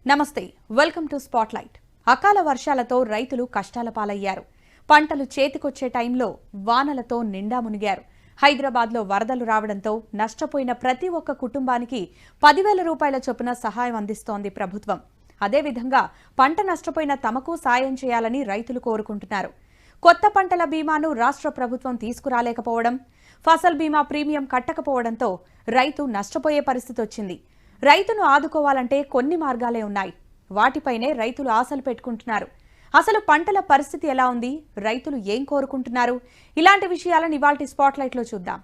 నమస్తే welcome to spotlight. అకాల వర్షాలతో రైతులు కష్టాల పాలయ్యారు. పంటలు చేతికొచ్చే టైంలో వానలతో నిండా మునిగారు. హైదరాబాద్లో వరదలు రావడంతో నష్టపోయిన ప్రతి ఒక్క కుటుంబానికి 10,000 రూపాయల చొప్పున సహాయం అందిస్తోంది ప్రభుత్వం. అదేవిధంగా పంట నష్టపోయిన తమకు సాయం చేయాలని రైతులు కోరుకుంటున్నారు. కొత్త పంటల బీమాను రాష్ట్ర ప్రభుత్వం తీసుకురాలేకపోవడం, ఫసల్ బీమా ప్రీమియం కట్టకపోవడంతో రైతు నష్టపోయే పరిస్థితి వచ్చింది. రైతును ఆదుకోవాలంటే కొన్ని మార్గాలే ఉన్నాయి. వాటిపైనే రైతులు ఆశలు పెట్టుకుంటున్నారు. అసలు పంటల పరిస్థితి ఎలా ఉంది, రైతులు ఏం కోరుకుంటున్నారు, ఇలాంటి విషయాలను ఇవాల్టి స్పాట్లైట్లో చూద్దాం.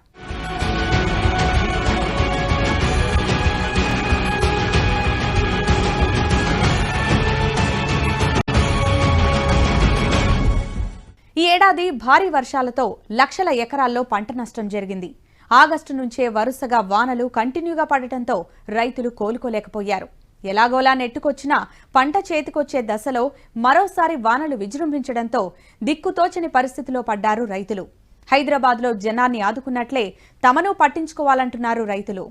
ఈ ఏడాది భారీ వర్షాలతో లక్షల ఎకరాల్లో పంట నష్టం జరిగింది. ఆగస్టు నుంచే వరుసగా వానలు కంటిన్యూగా పడటంతో రైతులు కోలుకోలేకపోయారు. ఎలాగోలా నెట్టుకొచ్చినా పంట చేతికొచ్చే దశలో మరోసారి వానలు విజృంభించడంతో దిక్కుతోచని పరిస్థితిలో పడ్డారు రైతులు. హైదరాబాద్లో జనాన్ని ఆదుకున్నట్లే తమను పట్టించుకోవాలంటున్నారు రైతులు.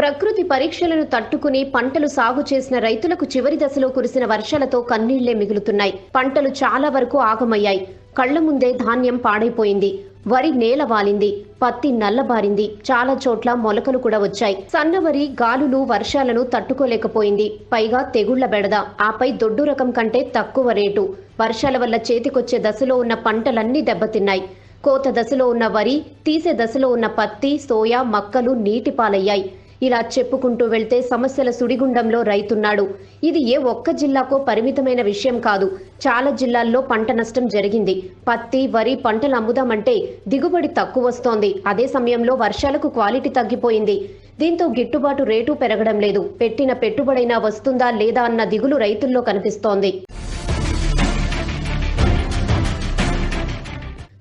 ప్రకృతి పరీక్షలను తట్టుకుని పంటలు సాగు చేసిన రైతులకు చివరి దశలో కురిసిన వర్షాలతో కన్నీళ్లే మిగులుతున్నాయి. పంటలు చాలా వరకు ఆగమయ్యాయి. కళ్ల ముందే ధాన్యం పాడైపోయింది. వరి నేల వాలింది. పత్తి నల్లబారింది. చాలా చోట్ల మొలకలు కూడా వచ్చాయి. సన్నవరి గాలులు వర్షాలను తట్టుకోలేకపోయింది. పైగా తెగుళ్ల బెడద, ఆపై దొడ్డు రకం కంటే తక్కువ రేటు. వర్షాల వల్ల చేతికొచ్చే దశలో ఉన్న పంటలన్నీ దెబ్బతిన్నాయి. కోత దశలో ఉన్న వరి, తీసే దశలో ఉన్న పత్తి, సోయా, మక్కలు నీటిపాలయ్యాయి. ఇలా చెప్పుకుంటూ వెళ్తే సమస్యల సుడిగుండంలో రైతున్నాడు. ఇది ఏ ఒక్క జిల్లాకో పరిమితమైన విషయం కాదు. చాలా జిల్లాల్లో పంట నష్టం జరిగింది. పత్తి, వరి పంటలు అమ్ముదామంటే దిగుబడి తక్కువ వస్తోంది. అదే సమయంలో వర్షాలకు క్వాలిటీ తగ్గిపోయింది. దీంతో గిట్టుబాటు రేటు పెరగడం లేదు. పెట్టిన పెట్టుబడైనా వస్తుందా లేదా అన్న దిగులు రైతుల్లో కనిపిస్తోంది.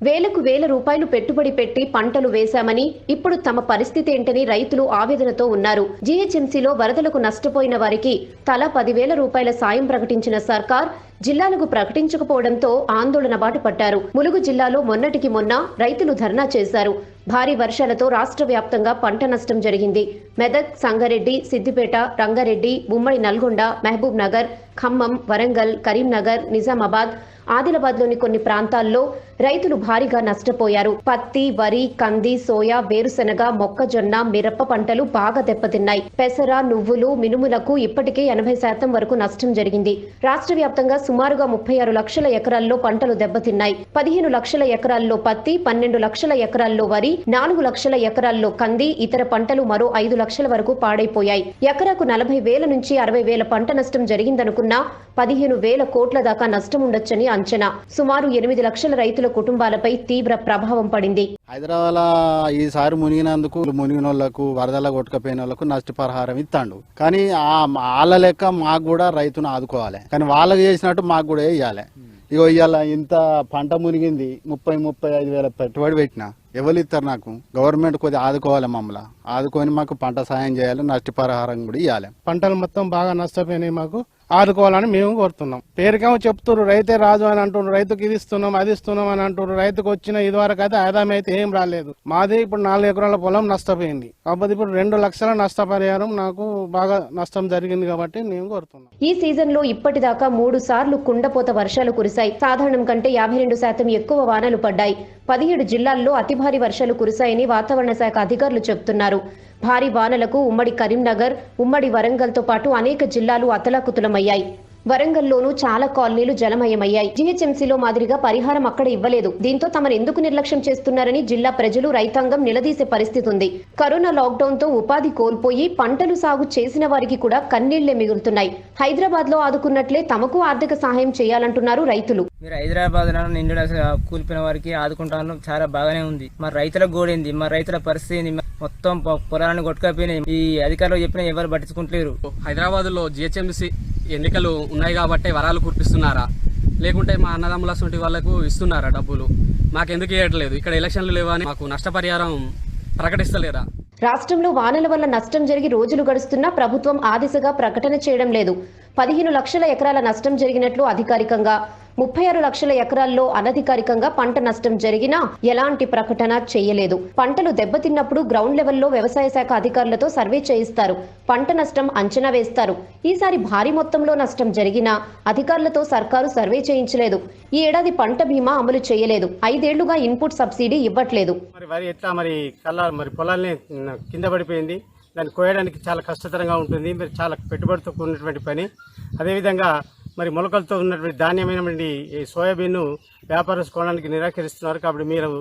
వేలకు వేల రూపాయలు పెట్టుబడి పెట్టి పంటలు వేశామని, ఇప్పుడు తమ పరిస్థితి ఏంటని రైతులు ఆవేదనతో ఉన్నారు. జీహెచ్ఎంసీలో వరదలకు నష్టపోయిన వారికి తలా 10,000 రూపాయల సాయం ప్రకటించిన సర్కార్ జిల్లాలకు ప్రకటించకపోవడంతో ఆందోళన బాట పట్టారు. ములుగు జిల్లాలో మొన్నటికి మొన్న రైతులు ధర్నా చేశారు. భారీ వర్షాలతో రాష్ట్ర వ్యాప్తంగా పంట నష్టం జరిగింది. మెదక్, సంగారెడ్డి, సిద్దిపేట, రంగారెడ్డి, ఉమ్మడి నల్గొండ, మహబూబ్ నగర్, ఖమ్మం, వరంగల్, కరీంనగర్, నిజామాబాద్, ఆదిలాబాద్లోని కొన్ని ప్రాంతాల్లో రైతులు భారీగా నష్టపోయారు. పత్తి, వరి, కంది, సోయా, వేరుశెనగ, మొక్కజొన్న, మిరప పంటలు బాగా దెబ్బతిన్నాయి. పెసర, నువ్వులు, మినుములకు ఇప్పటికే 80% వరకు నష్టం జరిగింది. రాష్ట్ర వ్యాప్తంగా సుమారుగా 36 లక్షల ఎకరాల్లో పంటలు దెబ్బతిన్నాయి. 15 లక్షల ఎకరాల్లో పత్తి, 12 లక్షల ఎకరాల్లో వరి, 4 లక్షల ఎకరాల్లో కంది, ఇతర పంటలు మరో 5 లక్షల వరకు పాడైపోయాయి. ఎకరాకు 40,000 నుంచి 60,000 పంట నష్టం జరిగిందనుకున్నా 15,000 కోట్ల దాకా నష్టం ఉండొచ్చని అంచనా. సుమారు 8 లక్షల రైతుల కుటుంబాలపై తీవ్ర ప్రభావం పడింది. హైదరాబాద్ ఈసారి మునిగినందుకు మునిగిన వాళ్లకు, వరదల కొట్టుకపోయిన వాళ్లకు నష్టపరిహారం ఇస్తాడు. కానీ వాళ్ళ లెక్క మాకు కూడా రైతును ఆదుకోవాలి. కానీ వాళ్ళకి చేసినట్టు మాకు కూడా వేయాలి. ఇగో ఇవాళ ఇంత పంట మునిగింది, 30-35 వేల పెట్టుబడి పెట్టినా ఎవరు ఇస్తారు నాకు? గవర్నమెంట్ కొద్దిగా ఆదుకోవాలి. మమ్మల్ని ఆదుకొని మాకు పంట సాయం చేయాలి, నష్టపరిహారం కూడా ఇవ్వాలి. పంటలు మొత్తం బాగా నష్టపోయినాయి. మాకు ఆదుకోవాలని మేము కోరుతున్నాం. పేరుకేమో చెప్తున్నారు రైతే రాజు అని అంటున్నారు. రైతుకి ఇది ఇస్తున్నాం, అది ఇస్తున్నాం అని అంటున్నారు. రైతుకు వచ్చిన ఇదివరకు అయితే ఆదాయం అయితే ఏం రాలేదు. మాది ఇప్పుడు 4 ఎకరాల పొలం నష్టపోయింది. కాకపోతే ఇప్పుడు 2 లక్షల నష్టపరిహారం నాకు బాగా నష్టం జరిగింది కాబట్టి మేము కోరుతున్నాం. ఈ సీజన్ లో ఇప్పటిదాకా 3 సార్లు కుండపోత వర్షాలు కురిశాయి. సాధారణం కంటే 52% ఎక్కువ వానలు పడ్డాయి. 17 జిల్లాల్లో అతి భారీ వర్షాలు కురిశాయని వాతావరణ శాఖ అధికారులు చెబుతున్నారు. భారీ వానలకు ఉమ్మడి కరీంనగర్, ఉమ్మడి వరంగల్ తో పాటు అనేక జిల్లాలు అతలాకుతలమయ్యాయి. వరంగల్లోనూ చాలా కాలనీలు జలమయమయ్యాయి. జీహెచ్ఎంసీలో మాదిరిగా పరిహారం అక్కడ ఇవ్వలేదు. దీంతో తమను ఎందుకు నిర్లక్ష్యం చేస్తున్నారని జిల్లా ప్రజలు, రైతాంగం నిలదీసే పరిస్థితి ఉంది. కరోనా లాక్డౌన్ తో ఉపాధి కోల్పోయి పంటలు సాగు చేసిన వారికి కూడా కన్నీళ్లే మిగులుతున్నాయి. హైదరాబాద్ లో ఆదుకున్నట్లే తమకు ఆర్థిక సహాయం చేయాలంటున్నారు రైతులు. మీరు హైదరాబాద్ నిండు కూలిపోయిన వారికి ఆదుకుంటాను, చాలా బాగానే ఉంది. మా రైతులకు గోడింది, మా రైతుల పరిస్థితి మొత్తం పొలాలను కొట్టుకపోయినాయి. ఈ అధికారులు చెప్పినా ఎవరు పట్టించుకుంటలేరు. హైదరాబాద్ లో జిహెచ్ఎంసీ ఎన్నికలు ఉన్నాయి కాబట్టి వరాలు కురిపిస్తున్నారా, లేకుంటే మా అన్నదమ్ముల సొంటి వాళ్లకు ఇస్తున్నారా డబ్బులు? మాకెందుకు ఇవ్వట్లేదు? ఇక్కడ ఎలక్షన్లు లేవని మాకు నష్టపరిహారం ప్రకటిస్తలేరా? రాష్ట్రంలో వానల వల్ల నష్టం జరిగి రోజులు గడుస్తున్నా ప్రభుత్వం ఆ దిశగా ప్రకటన చేయడం లేదు. 15 లక్షల ఎకరాల నష్టం జరిగినట్లు అధికారికంగా, 36 లక్షల ఎకరాల్లో అనధికారికంగా పంట నష్టం జరిగినా ఎలాంటి ప్రకటన చేయలేదు. పంటలు దెబ్బతిన్నప్పుడు గ్రౌండ్ లెవెల్లో వ్యవసాయ శాఖ అధికారులతో సర్వే చేయిస్తారు. పంట నష్టం అంచనా వేస్తారు. ఈసారి భారీ మొత్తంలో నష్టం జరిగినా అధికారులతో సర్కారు సర్వే చేయించలేదు. ఈ ఏడాది పంట బీమా అమలు చేయలేదు. 5 ఏళ్లుగా ఇన్పుట్ సబ్సిడీ ఇవ్వట్లేదు. వరి ఎట్లా పొలాల్ని కింద పడిపోయింది. దాన్ని కోయడానికి చాలా కష్టతరంగా ఉంటుంది. మరి చాలా పెట్టుబడితో కూడినటువంటి పని. అదేవిధంగా మొలకలతో ఉన్నటువంటి ధాన్యమైనటువంటి ఈ సోయాబీన్ వ్యాపారస్తులు కొనడానికి నిరాకరిస్తున్నారు. కాబట్టి మీరు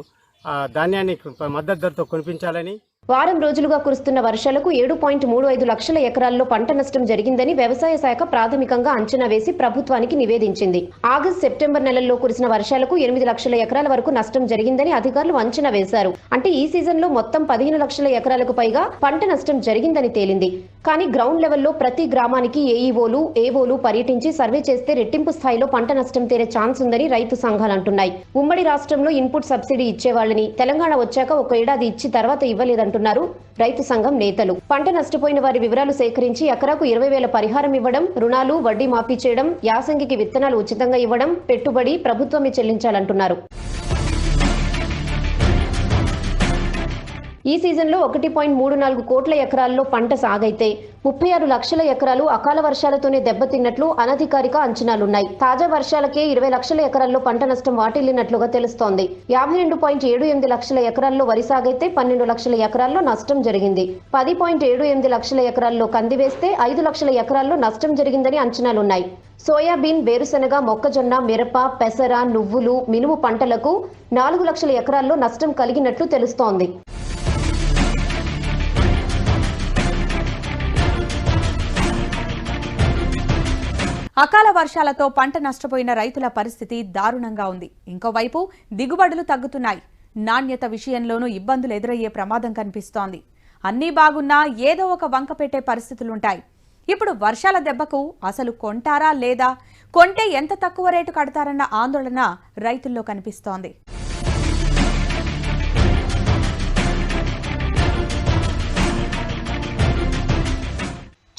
ధాన్యాన్ని మద్దతు ధరతో కొనిపించాలని. వారం రోజులుగా కురుస్తున్న వర్షాలకు 7.35 లక్షల ఎకరాల్లో పంట నష్టం జరిగిందని వ్యవసాయ శాఖ ప్రాథమికంగా అంచనా వేసి ప్రభుత్వానికి నివేదించింది. ఆగస్టు, సెప్టెంబర్ నెలల్లో కురిసిన వర్షాలకు 8 లక్షల ఎకరాల వరకు నష్టం జరిగిందని అధికారులు అంచనా వేశారు. అంటే ఈ సీజన్లో మొత్తం 15 లక్షల ఎకరాలకు పైగా పంట నష్టం జరిగిందని తేలింది. కానీ గ్రౌండ్ లెవెల్లో ప్రతి గ్రామానికి ఏఈఓలు, ఏవోలు పర్యటించి సర్వే చేస్తే రెట్టింపు స్థాయిలో పంట నష్టం తీరే ఛాన్స్ ఉందని రైతు సంఘాలు అంటున్నాయి. ఉమ్మడి రాష్ట్రంలో ఇన్పుట్ సబ్సిడీ ఇచ్చేవాళ్ళని తెలంగాణ వచ్చాక ఒక ఏడాది ఇచ్చి తర్వాత ఇవ్వలేదంటున్నారు రైతు సంఘం నేతలు. పంట నష్టపోయిన వారి వివరాలు సేకరించి ఎకరాకు 20,000 పరిహారం ఇవ్వడం, రుణాలు వడ్డీ మాఫీ చేయడం, యాసంగికి విత్తనాలు ఉచితంగా ఇవ్వడం, పెట్టుబడి ప్రభుత్వమే చెల్లించాలంటున్నారు. ఈ సీజన్లో 1.34 కోట్ల ఎకరాల్లో పంట సాగైతే 36 లక్షల ఎకరాలు అకాల వర్షాలతోనే దెబ్బతిన్నట్లు అనధికారిక అంచనాలున్నాయి. తాజా వర్షాలకే 20 లక్షల ఎకరాల్లో పంట నష్టం వాటిల్లినట్లుగా తెలుస్తోంది. 52.78 లక్షల ఎకరాల్లో వరి సాగైతే 12 లక్షల ఎకరాల్లో నష్టం జరిగింది. 10.78 లక్షల ఎకరాల్లో కంది వేస్తే 5 లక్షల ఎకరాల్లో నష్టం జరిగిందని అంచనాలున్నాయి. సోయాబీన్, వేరుశెనగ, మొక్కజొన్న, మిరప, పెసర, నువ్వులు, మినుము పంటలకు 4 లక్షల ఎకరాల్లో నష్టం కలిగినట్లు తెలుస్తోంది. అకాల వర్షాలతో పంట నష్టపోయిన రైతుల పరిస్థితి దారుణంగా ఉంది. ఇంకోవైపు దిగుబడులు తగ్గుతున్నాయి. నాణ్యత విషయంలోనూ ఇబ్బందులు ఎదురయ్యే ప్రమాదం కనిపిస్తోంది. అన్నీ బాగున్నా ఏదో ఒక వంక పెట్టే పరిస్థితులుంటాయి. ఇప్పుడు వర్షాల దెబ్బకు అసలు కొంటారా లేదా, కొంటే ఎంత తక్కువ రేటు కడతారన్న ఆందోళన రైతుల్లో కనిపిస్తోంది.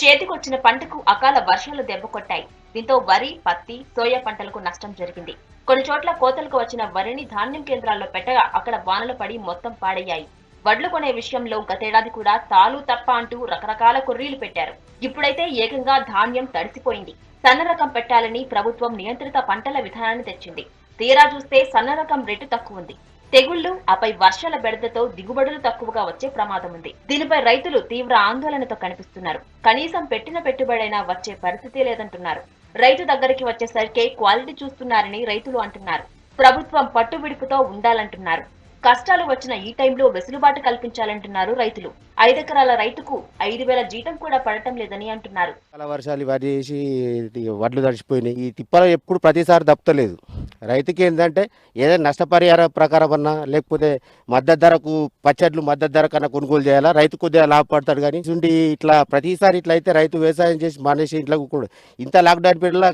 చేతికొచ్చిన పంటకు అకాల వర్షాలు దెబ్బ కొట్టాయి. దీంతో వరి, పత్తి, సోయా పంటలకు నష్టం జరిగింది. కొన్ని చోట్ల కోతలకు వచ్చిన వరిని ధాన్యం కేంద్రాల్లో పెట్టగా అక్కడ వానలు పడి మొత్తం పాడయ్యాయి. వడ్లు కొనే విషయంలో గతేడాది కూడా తాలు తప్ప అంటూ రకరకాల కొర్రీలు పెట్టారు. ఇప్పుడైతే ఏకంగా ధాన్యం తడిసిపోయింది. సన్న రకం పెట్టాలని ప్రభుత్వం నియంత్రిత పంటల విధానాన్ని తెచ్చింది. తీరా చూస్తే సన్న రకం రేటు తక్కువ ఉంది. తెగుళ్లు, ఆపై వర్షాల బెడదతో దిగుబడులు తక్కువగా వచ్చే ప్రమాదం ఉంది. దీనిపై రైతులు తీవ్ర ఆందోళనతో కనిపిస్తున్నారు. కనీసం పెట్టిన పెట్టుబడైనా వచ్చే పరిస్థితి లేదంటున్నారు. రైతు దగ్గరికి వచ్చేసరికి క్వాలిటీ చూస్తున్నారని రైతులు అంటున్నారు. ప్రభుత్వం పట్టుబిడుపుతో ఉండాలంటున్నారు. కష్టాలు వచ్చిన ఈ టైంలో వెసులుబాటు కల్పించాలంటున్నారు రైతులు. 5 ఎకరాల రైతుకు 5,000 జీతం కూడా పడటం లేదని అంటున్నారు. వర్షాలు వరి చేసి వడ్లు తడిచిపోయినాయి. ఈ తిప్పలు ఎప్పుడు ప్రతిసారి తప్పలేదు. రైతుకి ఏంటంటే ఏదైనా నష్టపరిహార ప్రకారం అన్నా, లేకపోతే మద్దతు ధరకు పచ్చడ్లు మద్దతు ధర కన్నా కొనుగోలు చేయాలా, రైతు కొద్దిగా లాభపడతాడు. కానీ ఇట్లా ప్రతిసారి ఇట్లా అయితే రైతు వ్యవసాయం చేసి మానేసి ఇంట్లో కూకుండా ఇంత లాక్డౌన్ పీరియడ్లో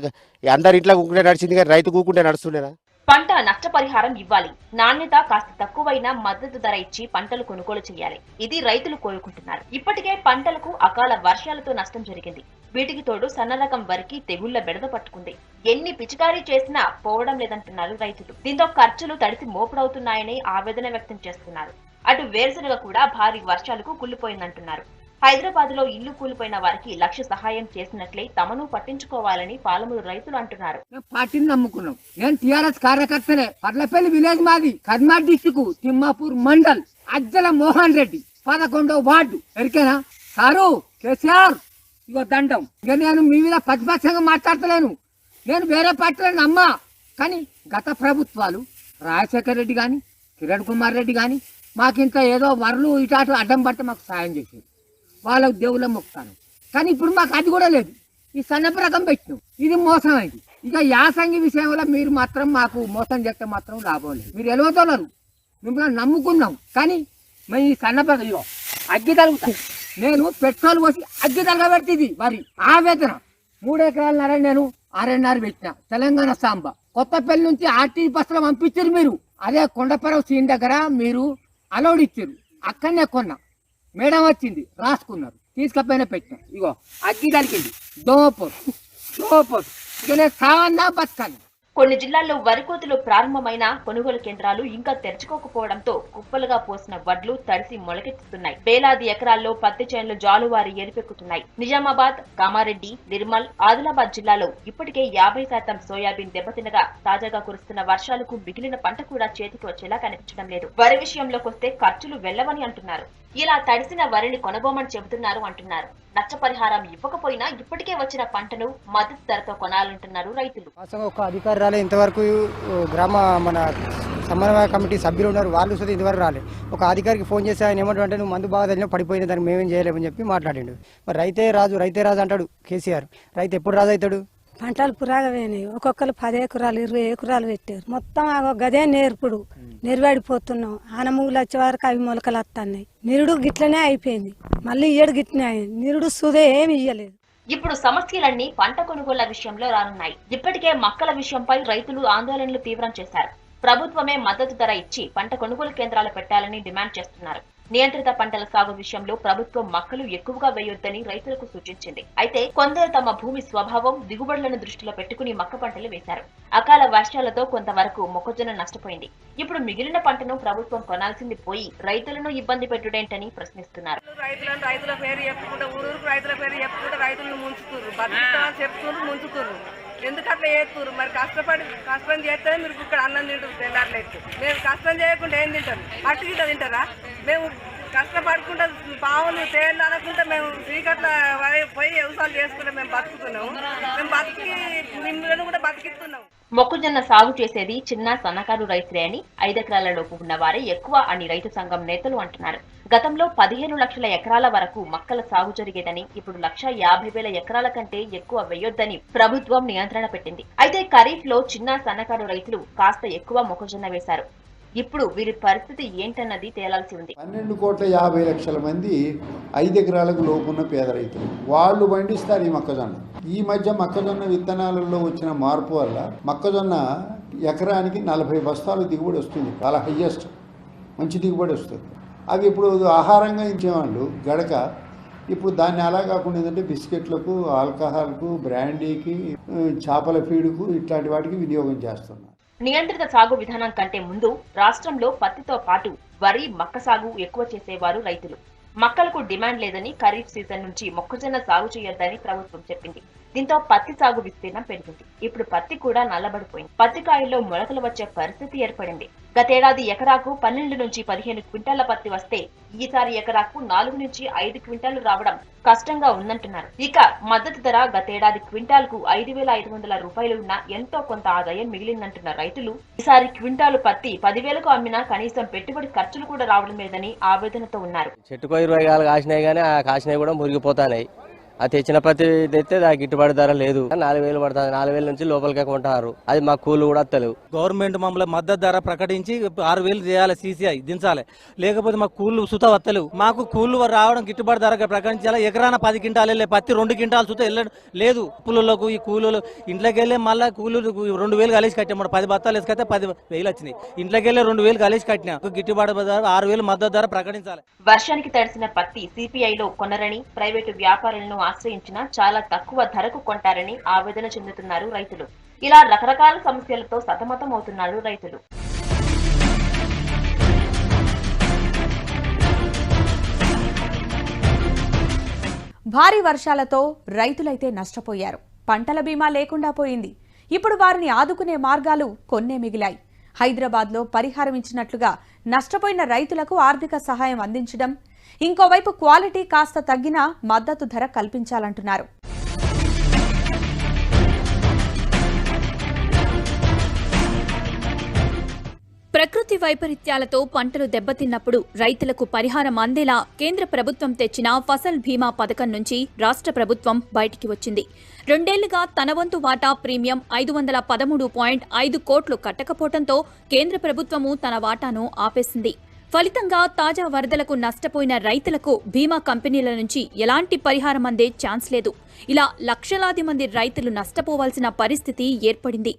అందరు ఇంట్లో కూకుంటే నడిచింది, కానీ రైతు కూకుంటే నడుస్తుండేనా? పంట నష్టపరిహారం ఇవ్వాలి. నాణ్యత కాస్త తక్కువైనా మద్దతు ధర ఇచ్చి పంటలు కొనుగోలు చేయాలి. ఇది రైతులు కోరుకుంటున్నారు. ఇప్పటికే పంటలకు అకాల వర్షాలతో నష్టం జరిగింది. వీటికి తోడు సన్న రకం వరికి తెగుళ్ల బెడద పట్టుకుంది. ఎన్ని పిచికారీ చేసినా పోవడం లేదంటున్నారు రైతులు. దీంతో ఖర్చులు తడిసి మోపుడవుతున్నాయని ఆవేదన వ్యక్తం చేస్తున్నారు. అటు వేరుశనగ కూడా భారీ వర్షాలకు కుళ్లిపోయిందంటున్నారు. హైదరాబాద్ లో ఇల్లు కూలిపోయిన వారికి 1,00,000 సహాయం చేసినట్లే తమను పట్టించుకోవాలని పాలమూరు రైతులు అంటున్నారు. పార్టీని నమ్ముకున్నాం. నేను టీఆర్ఎస్ కార్యకర్తనే. పర్లపల్లి విలేజ్ మాది, కర్నాటక డిస్టిక్, తిమ్మాపూర్ మండల్, అజ్జల మోహన్ రెడ్డి, 11వ వార్డు. ఎరికేనా సారు కేసీఆర్? ఇగో దండం. ఇక నేను మీ మీద ప్రతిపక్షంగా మాట్లాడతలేను. నేను వేరే పార్టీలను నమ్మా. కానీ గత ప్రభుత్వాలు రాజశేఖర్ రెడ్డి గాని, కిరణ్ కుమార్ రెడ్డి గాని మాకింత ఏదో వరలు ఇటాటు అడ్డం పడితే మాకు సాయం చేసేది. వాళ్ళకు దేవుళ్ళ మొక్కుతాను. కానీ ఇప్పుడు మాకు అది కూడా లేదు. ఈ సన్నపు రకం పెట్టినాం. ఇది మోసం అయింది. ఇక యాసంగి విషయంలో మీరు మాత్రం మాకు మోసం చేస్తే మాత్రం లాభం లేదు. మీరు ఎలవతోలరు, మిమ్మల్ని నమ్ముకున్నాం. కానీ మేము ఈ సన్నపు ఇగో అగ్గి తలుగుతాం. నేను పెట్రోల్ పోసి అగ్గి తలగబెడుతుంది వరి. ఆవేదన 3 ఎకరాలన్నర నేను 6.5 పెట్టిన. తెలంగాణ సాంబ కొత్తపల్లి నుంచి ఆర్టీ బస్సులో పంపించారు మీరు. అదే కొండపరవ సీన్ దగ్గర మీరు అలౌడ్ ఇచ్చారు. అక్కడనే కొన్నా. మేడం వచ్చింది, రాసుకున్నారు, తీసుకపోయినా పెట్టినా. ఇగో అగ్గి తలికింది. దోమపోతు ఇక నేను సావన్నా బతకాలి. కొన్ని జిల్లాల్లో వరి కోతలు ప్రారంభమైన కొనుగోలు కేంద్రాలు ఇంకా తెరుచుకోకపోవడంతో కుప్పలుగా పోసిన వడ్లు తడిసి మొలకెత్తుతున్నాయి. వేలాది ఎకరాల్లో పత్తి చేనులు జాలువారి ఎరుపెక్కుతున్నాయి. నిజామాబాద్, కామారెడ్డి, నిర్మల్, ఆదిలాబాద్ జిల్లాలో ఇప్పటికే 50% సోయాబీన్ దెబ్బతినగా తాజాగా కురుస్తున్న వర్షాలకు మిగిలిన పంట కూడా చేతికి వచ్చేలా కనిపించడం లేదు. వరి విషయంలోకి వస్తే ఖర్చులు వెళ్లవని అంటున్నారు. ఇలా తడిసిన వరిని కొనబోమని చెబుతున్నారు అంటున్నారు. నష్టపరిహారం ఇవ్వకపోయినా ఇప్పటికే వచ్చిన పంటను మద్దతు ధరతో కొనాలంటున్నారు రైతులు. ఒక అధికారి రాలే ఇంతవరకు. గ్రామ మన సమన్వయ కమిటీ సభ్యులు ఉన్నారు, వాళ్ళు చూస్తే ఇంతవరకు రాలే. ఒక అధికారికి ఫోన్ చేసి ఆయన ఏమంటాడు, నువ్వు మందు బాగా తగిలినా పడిపోయిన దానికి మేమేం చేయలేమని చెప్పి మాట్లాడిండు. మరి రైతే రాజు అంటాడు కేసీఆర్. రైతు ఎప్పుడు రాజు అవుతాడు? పంటలు పురాగా పోయినాయి. ఒక్కొక్కరు 10 ఎకరాలు 20 ఎకరాలు పెట్టారు. మొత్తం గదే నేర్పుడు నెరవేడిపోతున్నాం. ఆనమూగులు వచ్చే వరకు అవి మొలకలు వస్తున్నాయి. నిరుడు గిట్లనే అయిపోయింది. మళ్ళీ ఏడు గిట్లనే అయింది. నిరుడు సుదే ఏమి ఇయ్యలేదు. ఇప్పుడు సమస్యలన్నీ పంట కొనుగోళ్ల విషయంలో రానున్నాయి. ఇప్పటికే మక్కల విషయంపై రైతులు ఆందోళనలు తీవ్రం చేశారు. ప్రభుత్వమే మద్దతు ధర ఇచ్చి పంట కొనుగోలు కేంద్రాలు పెట్టాలని డిమాండ్ చేస్తున్నారు. నియంత్రిత పంటల సాగు విషయంలో ప్రభుత్వం మక్కలు ఎక్కువగా వేయొద్దని రైతులకు సూచించింది. అయితే కొందరు తమ భూమి స్వభావం, దిగుబడులను దృష్టిలో పెట్టుకుని మక్క పంటలు వేశారు. అకాల వర్షాలతో కొంతవరకు మొక్కజొన్న నష్టపోయింది. ఇప్పుడు మిగిలిన పంటను ప్రభుత్వం కొనాల్సింది పోయి రైతులను ఇబ్బంది పెట్టుడేంటని ప్రశ్నిస్తున్నారు. రైతుల పేరు చెప్పుకుంటే ఊరూరుకు రైతుల పేరు చెప్పుకుంటే రైతులను ముంచుతున్నారు. ఎందుకు అట్లా చేస్తున్నారు? మరి కష్టం చేస్తే మీరు ఇక్కడ అన్నం తింటారు, తెల్లారలేదు. మేము కష్టం చేయకుండా ఏం తింటారు? అట్టు గిట్ట తింటారా? మేము కష్టపడుకుంటా పావులు తేళ్ళు అనుకుంటే మేము చీకట్ల పోయి వ్యవసాయం చేసుకుంటే మేము బతుకుతున్నాము. మేము బతికి మిమ్మల్ని కూడా బతికిస్తున్నాము. మొక్కజొన్న సాగు చేసేది చిన్న సన్నకారు రైతులే అని, 5 ఎకరాల లోపు ఉన్న వారే ఎక్కువ అని రైతు సంఘం నేతలు అంటున్నారు. గతంలో 15 లక్షల ఎకరాల వరకు మక్కల సాగు జరిగేదని, ఇప్పుడు 1,50,000 ఎకరాల కంటే ఎక్కువ వేయొద్దని ప్రభుత్వం నియంత్రణ పెట్టింది. అయితే ఖరీఫ్ లో చిన్న సన్నకారు రైతులు కాస్త ఎక్కువ మొక్కజొన్న వేశారు. ఇప్పుడు వీరి పరిస్థితి ఏంటన్నది తేలాల్సి ఉంది. 12,50,00,000 మంది 5 ఎకరాలకు లోపున్న పేద రైతులు వాళ్ళు పండిస్తారు ఈ మొక్కజొన్న. ఈ మధ్య మొక్కజొన్న విత్తనాలలో వచ్చిన మార్పు వల్ల మొక్కజొన్న ఎకరానికి 40 బస్తాలు దిగుబడి వస్తుంది. చాలా హయ్యెస్ట్ మంచి దిగుబడి వస్తుంది. అవి ఇప్పుడు ఆహారంగా ఇచ్చేవాళ్ళు గడక ఇప్పుడు దాన్ని అలా కాకుండా ఏంటంటే బిస్కెట్లకు, ఆల్కహాల్కు, బ్రాండీకి, చేపల ఫీడుకు ఇట్లాంటి వాటికి వినియోగం చేస్తున్నారు. నియంత్రిత సాగు విధానం కంటే ముందు రాష్ట్రంలో పత్తితో పాటు వరి, మక్క సాగు ఎక్కువ చేసేవారు రైతులు. మక్కలకు డిమాండ్ లేదని ఖరీఫ్ సీజన్ నుంచి మొక్కజొన్న సాగు చేయొద్దని ప్రభుత్వం చెప్పింది. దీంతో పత్తి సాగు విస్తీర్ణం పెరిగింది. ఇప్పుడు పత్తి కూడా నల్లబడిపోయింది. పత్తి కాయల్లో మొలకలు వచ్చే పరిస్థితి ఏర్పడింది. గతేడాది ఎకరాకు 12 నుంచి 15 క్వింటాల పత్తి వస్తే ఈసారి ఎకరాకు 4 నుంచి 5 క్వింటాలు రావడం కష్టంగా ఉందంటున్నారు. ఇక మద్దతు ధర గతేడాది క్వింటాల్కు 5,500 రూపాయలు ఉన్నా ఎంతో కొంత ఆదాయం మిగిలిందంటున్న రైతులు ఈసారి క్వింటాలు పత్తి 10,000కు అమ్మినా కనీసం పెట్టుబడి ఖర్చులు కూడా రావడం లేదని ఆవేదనతో ఉన్నారు. చెట్టుకో 20 కాయలు కాసినాయి కానీ ఆ కాసినాయి కూడా మురిగిపోతాయి. ఆ తెచ్చిన పత్తి తెస్తే దానికి గిట్టుబాటు ధర లేదు. 4,000 పడుతుంది. 4,000 నుంచి లోపలికే కొంటారు. అది మా కూలు కూడా వస్తలేవు. గవర్నమెంట్ మమ్మల్ని మద్దతు ధర ప్రకటించి 6,000 చేయాలి, CCI దించాలి. లేకపోతే మాకు కూలు సుత వస్తలేవు. మాకు కూలు రావడం గిట్టుబాటు ధర ప్రకటించాలి. ఎకరాన 10 క్వింటాలు వెళ్ళే పత్తి 2 క్వింటాలు సుత వెళ్ళడం లేదు. కూలీలకు ఈ కూలీలు ఇంట్లోకి వెళ్ళే మళ్ళీ కూలీలు 2,000 కలిసి కట్టాము. 10 బత్తాలు వేసుకైతే 10,000 వచ్చినాయి. ఇంట్లోకి వెళ్ళే 2,000 కలిసి కట్టినా. గిట్టుబాటు ధర 6,000 మద్దతు ధర ప్రకటించాలి. వర్షానికి తడిసిన పత్తి CPIలో కొనరని, ప్రైవేటు వ్యాపారులను ఆశ్రయించినా చాలా తక్కువ ధరకు కొంటారని ఆవేదన చెందుతున్నారు రైతులు. ఇలా రకరకాల సమస్యలతో సతమతమవుతున్నారు రైతులు. భారీ వర్షాలతో రైతులైతే నష్టపోయారు. పంటల బీమా లేకుండా పోయింది. ఇప్పుడు వారిని ఆదుకునే మార్గాలు కొన్నే మిగిలాయి. హైదరాబాద్లో పరిహారం ఇచ్చినట్లుగా నష్టపోయిన రైతులకు ఆర్థిక సహాయం అందించడం, ఇంకోవైపు క్వాలిటీ కాస్త తగ్గినా మద్దతు ధర కల్పించాలంటున్నారు. ప్రకృతి వైపరీత్యాలతో పంటలు దెబ్బతిన్నప్పుడు రైతులకు పరిహారం అందేలా కేంద్ర ప్రభుత్వం తెచ్చిన ఫసల్ బీమా పథకం నుంచి రాష్ట్ర ప్రభుత్వం బయటికి వచ్చింది. 2 ఏళ్లుగా తన వంతు వాటా ప్రీమియం 513.5 కోట్లు కట్టకపోవడంతో కేంద్ర ప్రభుత్వము తన వాటాను ఆపేసింది. ఫలితంగా తాజా వరదలకు నష్టపోయిన రైతులకు బీమా కంపెనీల నుంచి ఎలాంటి పరిహారం అందే ఛాన్స్ లేదు. ఇలా లక్షలాది మంది రైతులు నష్టపోవాల్సిన పరిస్థితి ఏర్పడింది.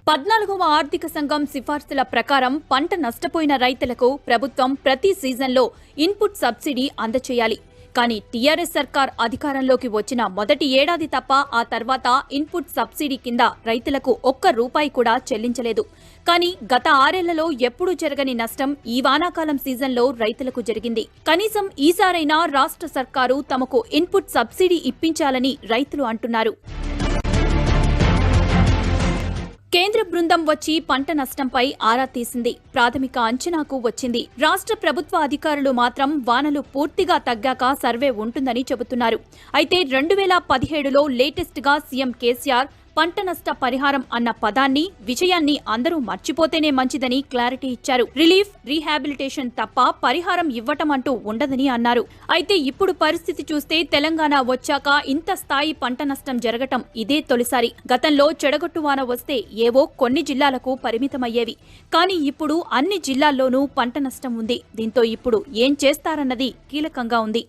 14వ ఆర్థిక సంఘం సిఫార్సుల ప్రకారం పంట నష్టపోయిన రైతులకు ప్రభుత్వం ప్రతి సీజన్లో ఇన్పుట్ సబ్సిడీ అందచేయాలి. కానీ టీఆర్ఎస్ సర్కార్ అధికారంలోకి వచ్చిన మొదటి ఏడాది తప్ప ఆ తర్వాత ఇన్పుట్ సబ్సిడీ కింద రైతులకు ఒక్క రూపాయి కూడా చెల్లించలేదు. కానీ గత 6 ఏళ్లలో ఎప్పుడూ జరగని నష్టం ఈ వానాకాలం సీజన్లో రైతులకు జరిగింది. కనీసం ఈసారైనా రాష్ట్ర సర్కారు తమకు ఇన్పుట్ సబ్సిడీ ఇప్పించాలని రైతులు అంటున్నారు. కేంద్ర బృందం వచ్చి పంట నష్టంపై ఆరా తీసింది. ప్రాథమిక అంచనాకు వచ్చింది. రాష్ట్ర ప్రభుత్వ అధికారులు మాత్రం వానలు పూర్తిగా తగ్గాక సర్వే ఉంటుందని చెబుతున్నారు. అయితే 2017లో లేటెస్ట్ గా సీఎం కేసీఆర్ పంట నష్ట పరిహారం అన్న పదాన్ని, విషయాన్ని అందరూ మర్చిపోతేనే మంచిదని క్లారిటీ ఇచ్చారు. రిలీఫ్, రీహాబిలిటేషన్ తప్ప పరిహారం ఇవ్వటం అంటూ ఉండదని అన్నారు. అయితే ఇప్పుడు పరిస్థితి చూస్తే తెలంగాణ వచ్చాక ఇంత స్థాయి పంట నష్టం జరగటం ఇదే తొలిసారి. గతంలో చెడగొట్టు వాన వస్తే ఏవో కొన్ని జిల్లాలకు పరిమితమయ్యేవి. కానీ ఇప్పుడు అన్ని జిల్లాల్లోనూ పంట నష్టం ఉంది. దీంతో ఇప్పుడు ఏం చేస్తారన్నది కీలకంగా ఉంది.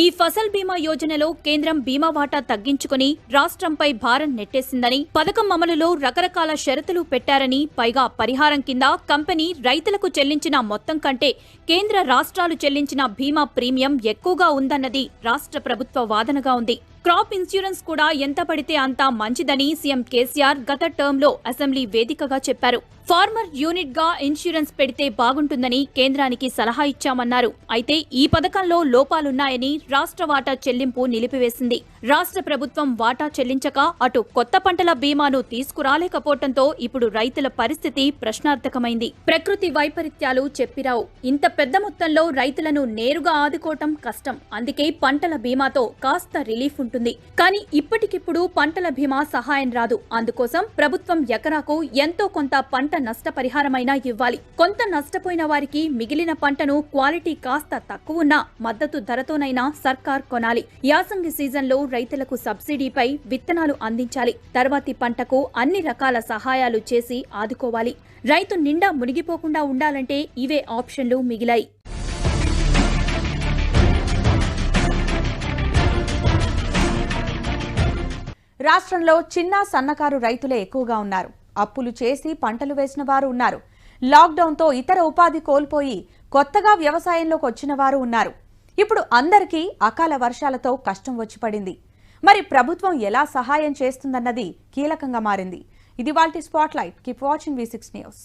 ఈ ఫసల్ బీమా యోజనలో కేంద్రం బీమా వాటా తగ్గించుకుని రాష్ట్రంపై భారం నెట్టేసిందని, పథకం అమలులో రకరకాల షరతులు పెట్టారని, పైగా పరిహారం కింద కంపెనీ రైతులకు చెల్లించిన మొత్తం కంటే కేంద్ర రాష్ట్రాలు చెల్లించిన బీమా ప్రీమియం ఎక్కువగా ఉందన్నది రాష్ట్ర ప్రభుత్వ వాదనగా ఉంది. క్రాప్ ఇన్సూరెన్స్ కూడా ఎంత పడితే అంత మంచిదని సీఎం కేసీఆర్ గత టర్మ్లో అసెంబ్లీ వేదికగా చెప్పారు. ఫార్మర్ యూనిట్ గా ఇన్సూరెన్స్ పెడితే బాగుంటుందని కేంద్రానికి సలహా ఇచ్చామన్నారు. అయితే ఈ పథకంలో లోపాలున్నాయని రాష్ట్ర వాటా చెల్లింపు నిలిపివేసింది. రాష్ట్ర ప్రభుత్వం వాటా చెల్లించక అటు కొత్త పంటల బీమాను తీసుకురాలేకపోవడంతో ఇప్పుడు రైతుల పరిస్థితి ప్రశ్నార్థకమైంది. ప్రకృతి వైపరీత్యాలు చెప్పిరావు. ఇంత పెద్ద మొత్తంలో రైతులను నేరుగా ఆదుకోవటం కష్టం. అందుకే పంటల బీమాతో కాస్త రిలీఫ్ ఉంటుంది. కానీ ఇప్పటికిప్పుడు పంటల బీమా సహాయం రాదు. అందుకోసం ప్రభుత్వం ఎకరాకు ఎంతో కొంత పంట నష్టపరిహారమైనా ఇవ్వాలి. కొంత నష్టపోయిన వారికి మిగిలిన పంటను క్వాలిటీ కాస్త తక్కువున్న మద్దతు ధరతోనైనా సర్కార్ కొనాలి. యాసంగి సీజన్లో రైతులకు సబ్సిడీపై విత్తనాలు అందించాలి. తర్వాతి పంటకు అన్ని రకాల సహాయాలు చేసి ఆదుకోవాలి. రైతు నిండా మునిగిపోకుండా ఉండాలంటే ఇవే ఆప్షన్లు మిగిలాయి. రాష్ట్రంలో చిన్న సన్నకారు రైతులే ఎక్కువగా ఉన్నారు. అప్పులు చేసి పంటలు వేసిన వారు ఉన్నారు. లాక్డౌన్తో ఇతర ఉపాధి కోల్పోయి కొత్తగా వ్యవసాయంలోకి వచ్చిన వారు ఉన్నారు. ఇప్పుడు అందరికీ అకాల వర్షాలతో కష్టం వచ్చి పడింది. మరి ప్రభుత్వం ఎలా సహాయం చేస్తుందన్నది కీలకంగా మారింది. ఇది వాల్టి spotlight. Keep watching V6 news.